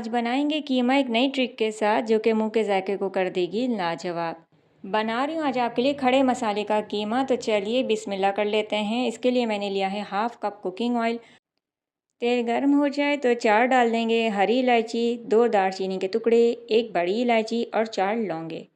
आज बनाएंगे कीमा एक नई ट्रिक के साथ जो कि मुंह के जायके को कर देगी लाजवाब। बना रही हूँ आज आपके लिए खड़े मसाले का कीमा। तो चलिए बिस्मिल्लाह कर लेते हैं। इसके लिए मैंने लिया है 1/2 कप कुकिंग ऑयल। तेल गर्म हो जाए तो 4 डाल देंगे हरी इलायची, 2 दालचीनी के टुकड़े, 1 बड़ी इलायची और 4 लौंगे।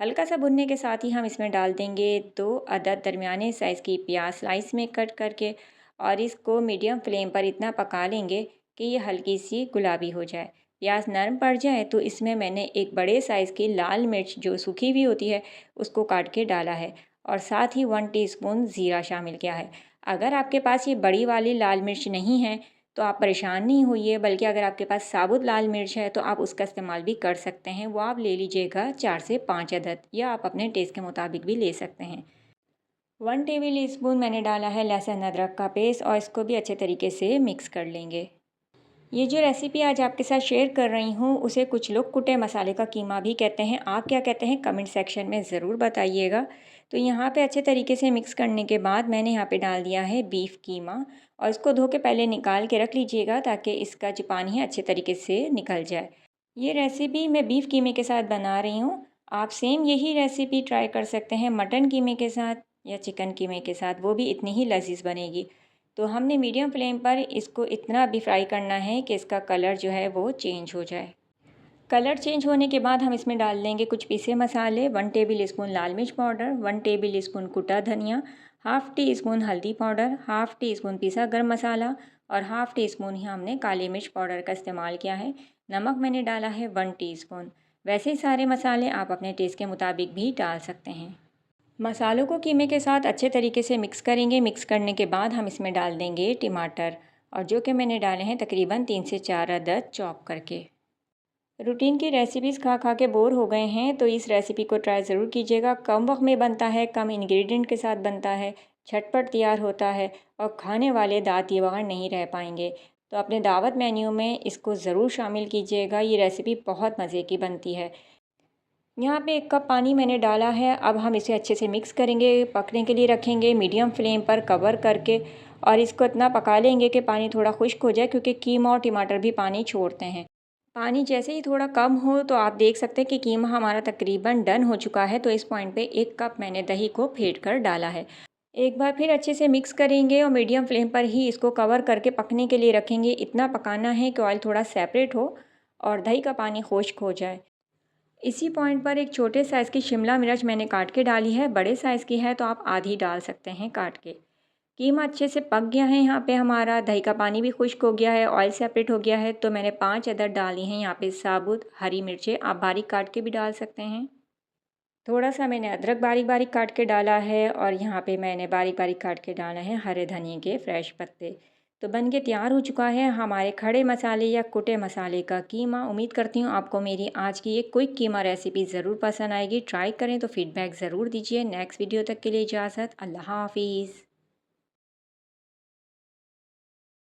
हल्का सा भुनने के साथ ही हम इसमें डाल देंगे 2 अदद दरमियाने साइज़ की प्याज स्लाइस में कट करके, और इसको मीडियम फ्लेम पर इतना पका लेंगे कि ये हल्की सी गुलाबी हो जाए। प्याज नरम पड़ जाए तो इसमें मैंने एक बड़े साइज़ की लाल मिर्च जो सूखी हुई होती है उसको काट के डाला है, और साथ ही 1 टीस्पून ज़ीरा शामिल किया है। अगर आपके पास ये बड़ी वाली लाल मिर्च नहीं है तो आप परेशान नहीं होइए, बल्कि अगर आपके पास साबुत लाल मिर्च है तो आप उसका इस्तेमाल भी कर सकते हैं। वो आप ले लीजिएगा 4 से 5 अदद, या आप अपने टेस्ट के मुताबिक भी ले सकते हैं। 1 टेबल स्पून मैंने डाला है लहसुन अदरक का पेस्ट, और इसको भी अच्छे तरीके से मिक्स कर लेंगे। ये जो रेसिपी आज आपके साथ शेयर कर रही हूँ उसे कुछ लोग कुटे मसाले का कीमा भी कहते हैं। आप क्या कहते हैं कमेंट सेक्शन में ज़रूर बताइएगा। तो यहाँ पे अच्छे तरीके से मिक्स करने के बाद मैंने यहाँ पे डाल दिया है बीफ कीमा, और इसको धो के पहले निकाल के रख लीजिएगा ताकि इसका जो पानी है अच्छे तरीके से निकल जाए। ये रेसिपी मैं बीफ कीमे के साथ बना रही हूँ। आप सेम यही रेसिपी ट्राई कर सकते हैं मटन कीमे के साथ या चिकन कीमे के साथ, वो भी इतनी ही लजीज बनेगी। तो हमने मीडियम फ्लेम पर इसको इतना भी फ्राई करना है कि इसका कलर जो है वो चेंज हो जाए। कलर चेंज होने के बाद हम इसमें डाल देंगे कुछ पीसे मसाले। 1 टेबल स्पून लाल मिर्च पाउडर, 1 टेबल स्पून कुटा धनिया, हाफ़ टी स्पून हल्दी पाउडर, हाफ़ टी स्पून पिसा गर्म मसाला, और हाफ़ टी स्पून ही हमने काली मिर्च पाउडर का इस्तेमाल किया है। नमक मैंने डाला है 1 टीस्पून। वैसे ही सारे मसाले आप अपने टेस्ट के मुताबिक भी डाल सकते हैं। मसालों को कीमे के साथ अच्छे तरीके से मिक्स करेंगे। मिक्स करने के बाद हम इसमें डाल देंगे टमाटर, और जो कि मैंने डाले हैं तकरीबन 3 से 4 अदद चॉप करके। रूटीन की रेसिपीज़ खा खा के बोर हो गए हैं तो इस रेसिपी को ट्राई ज़रूर कीजिएगा। कम वक्त में बनता है, कम इंग्रेडिएंट के साथ बनता है, झटपट तैयार होता है, और खाने वाले दांत दिए बगैर नहीं रह पाएंगे। तो अपने दावत मेन्यू में इसको ज़रूर शामिल कीजिएगा। ये रेसिपी बहुत मज़े की बनती है। यहाँ पे 1 कप पानी मैंने डाला है। अब हम इसे अच्छे से मिक्स करेंगे, पकने के लिए रखेंगे मीडियम फ्लेम पर कवर करके, और इसको इतना पका लेंगे कि पानी थोड़ा खुश्क हो जाए, क्योंकि कीमा और टमाटर भी पानी छोड़ते हैं। पानी जैसे ही थोड़ा कम हो तो आप देख सकते हैं कि कीमा हमारा तकरीबन डन हो चुका है। तो इस पॉइंट पे 1 कप मैंने दही को फेंट कर डाला है। एक बार फिर अच्छे से मिक्स करेंगे और मीडियम फ्लेम पर ही इसको कवर करके पकने के लिए रखेंगे। इतना पकाना है कि ऑयल थोड़ा सेपरेट हो और दही का पानी खुश्क हो जाए। इसी पॉइंट पर एक छोटे साइज़ की शिमला मिर्च मैंने काट के डाली है। बड़े साइज़ की है तो आप आधी डाल सकते हैं काट के। कीमा अच्छे से पक गया है। यहाँ पे हमारा दही का पानी भी खुश्क हो गया है, ऑयल सेपरेट हो गया है। तो मैंने 5 अदद डाली हैं यहाँ पे साबुत हरी मिर्चें। आप बारीक काट के भी डाल सकते हैं। थोड़ा सा मैंने अदरक बारीक बारीक काट के डाला है, और यहाँ पे मैंने बारीक बारीक काट के डाला है हरे धनिए के फ्रेश पत्ते। तो बन के तैयार हो चुका है हमारे खड़े मसाले या कुटे मसाले का कीमा। उम्मीद करती हूँ आपको मेरी आज की ये क्विक कीमा रेसिपी ज़रूर पसंद आएगी। ट्राई करें तो फीडबैक ज़रूर दीजिए। नेक्स्ट वीडियो तक के लिए इजाज़त। अल्लाह हाफिज़।